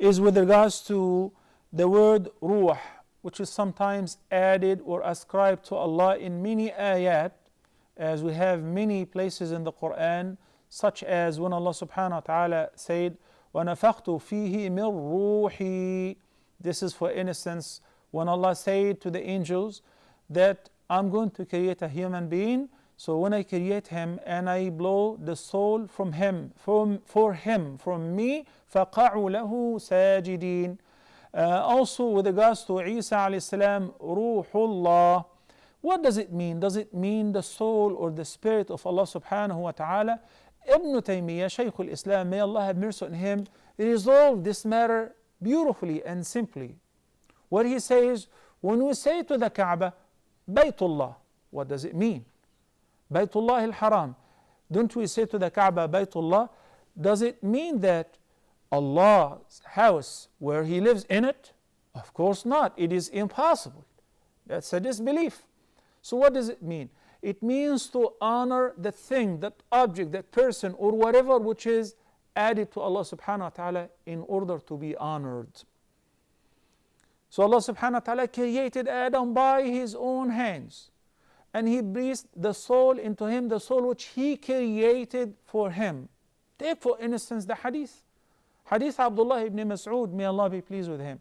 is with regards to the word Roah, which is sometimes added or ascribed to Allah in many ayat, as we have many places in the Quran, such as when Allah subhanahu wa ta'ala said, وَنَفَخْتُ فِيهِ مِنْ رُوحِي. This is, for instance, when Allah said to the angels that I'm going to create a human being, so when I create him and I blow the soul from him, from me, فَقَعُوا لَهُ سَاجِدِينَ. Also with regards to Isa alayhi salam, Ruhullah. What does it mean? Does it mean the soul or the spirit of Allah subhanahu wa ta'ala? Ibn Taymiyyah, Shaykh al-Islam, may Allah have mercy on him, resolved this matter beautifully and simply. What he says, when we say to the Kaaba, Baytullah, what does it mean? Baytullah al-Haram. Don't we say to the Kaaba, Baytullah? Does it mean that Allah's house where He lives in it? Of course not. It is impossible. That's a disbelief. So what does it mean? It means to honor the thing, that object, that person, or whatever which is added to Allah subhanahu wa ta'ala in order to be honored. So Allah subhanahu wa ta'ala created Adam by His own hands, and He breathed the soul into him, the soul which He created for him. Take for instance the hadith. Hadith Abdullah ibn Mas'ud, may Allah be pleased with him.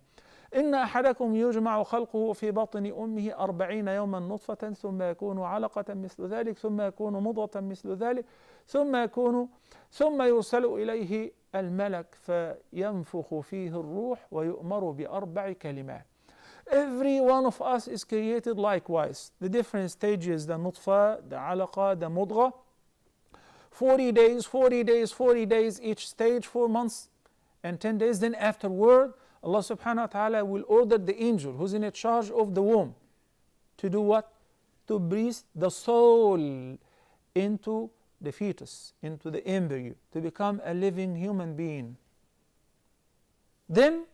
إن أحدكم يجمع خلقه في بطن أمه 40 يوما نطفة ثم يكون علقة مثل ذلك ثم يكون مضغة مثل ذلك ثم يرسل إليه الملك فينفخ فيه الروح ويؤمر بأربع كلمات. Every one of us is created likewise. The different stages, the nutfa, the alaqa, the mudgha. 40 days, 40 days, 40 days, each stage, 4 months and 10 days. Then afterward, Allah subhanahu wa ta'ala will order the angel who's in charge of the womb to do what? To breathe the soul into the fetus, into the embryo, to become a living human being. Then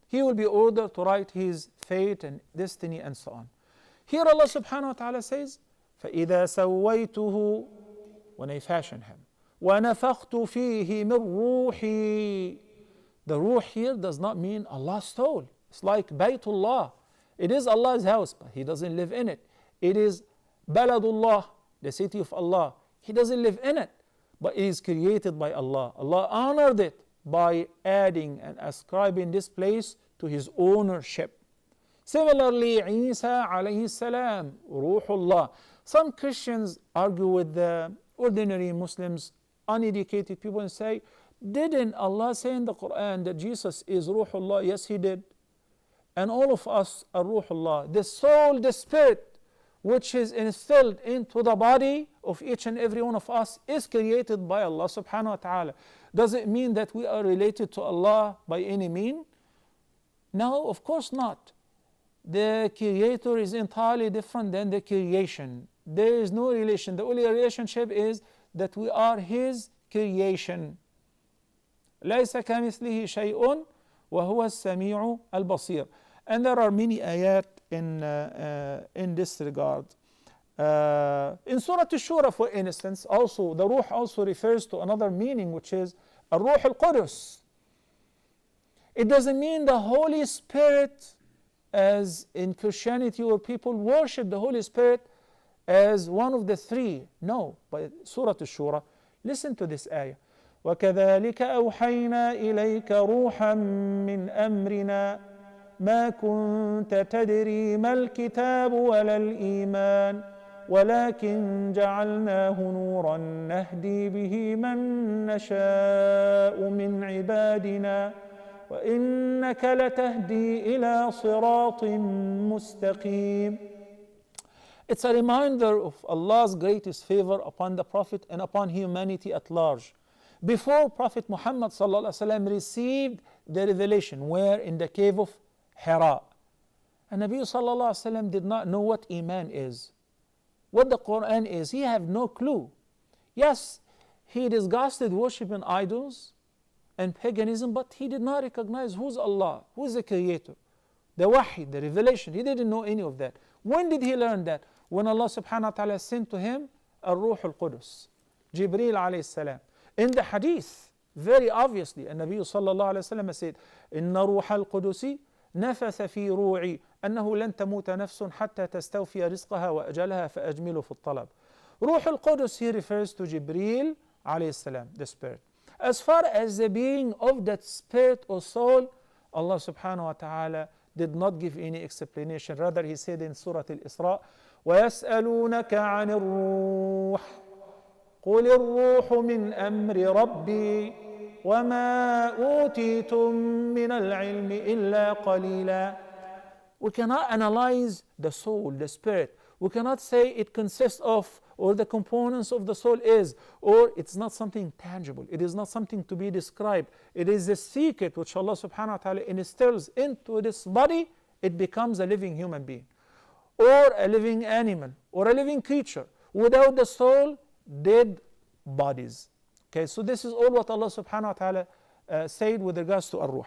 he will be ordered to write his fate and destiny and so on. Here Allah subhanahu wa ta'ala says, فَإِذَا سَوَّيْتُهُ, when I fashion him, وَنَفَخْتُ فِيهِ مِنْ رُوحِي. The ruh here does not mean Allah's soul. It's like Baytullah. It is Allah's house, but He doesn't live in it. It is Baladullah, the city of Allah. He doesn't live in it, but it is created by Allah. Allah honored it by adding and ascribing this place to His ownership. Similarly, Isa alayhi salam, Ruhullah. Some Christians argue with the ordinary Muslims, uneducated people, and say, didn't Allah say in the Quran that Jesus is Ruhullah? Yes, He did. And all of us are Ruhullah. The soul, the spirit, which is instilled into the body of each and every one of us is created by Allah subhanahu wa ta'ala. Does it mean that we are related to Allah by any mean? No, of course not. The Creator is entirely different than the creation. There is no relation. The only relationship is that we are His creation. ليس كمثله شيء وهو السميع البصير. And there are many ayat in this regard. In Surah Al-Shura, for instance, also the Ruh also refers to another meaning, which is Ruh al-Qudus. It doesn't mean the Holy Spirit, as in Christianity where people worship the Holy Spirit as one of the three. No, but Surah Al-Shura, listen to this ayah. وكذلك أوحينا إليك روحا من أمرنا ما كنت تدري ما الكتاب ولا الإيمان ولكن جعلناه نورا نهدي به من نشاء من عبادنا وإنك لتهدي إلى صراط مستقيم. It's a reminder of Allah's greatest favor upon the Prophet and upon humanity at large. Before Prophet Muhammad received the revelation, where in the cave of Hira, and Nabi did not know what Iman is, what the Quran is. He had no clue. Yes, he disgusted worshipping idols and paganism, but he did not recognize who's Allah, who's the Creator, the Wahy, the revelation. He didn't know any of that. When did he learn that? When Allah subhanahu wa ta'ala sent to him Ar-Ruh al-Qudus, Jibreel alayhi salam. In the hadith, Very obviously, and Nabi sallallahu alayhi wa sallam said, إن روح القدس نفث في روعي أنه لن تموت نفس حتى تستوفي رزقها وأجلها فأجملوا في الطلب. Ruh al-Qudus, he refers to Jibreel alayhi salam, the spirit. As far as the being of that spirit or soul, Allah subhanahu wa ta'ala did not give any explanation. Rather, he said in Surah Al-Isra, وَيَسْأَلُونَكَ عَنِ الرُّوحِ قُلِ الرُّوحُ مِنْ أَمْرِ رَبِّي وَمَا أُوتِيتُم مِّنَ الْعِلْمِ إِلَّا قَلِيلًا. We cannot analyze the soul, the spirit. We cannot say it consists of, or the components of the soul is, or it's not something tangible. It is not something to be described. It is a secret which Allah subhanahu wa ta'ala instills into this body. It becomes a living human being, or a living animal, or a living creature. Without the soul, dead bodies. Okay, so this is all what Allah subhanahu wa ta'ala said with regards to ar-ruh.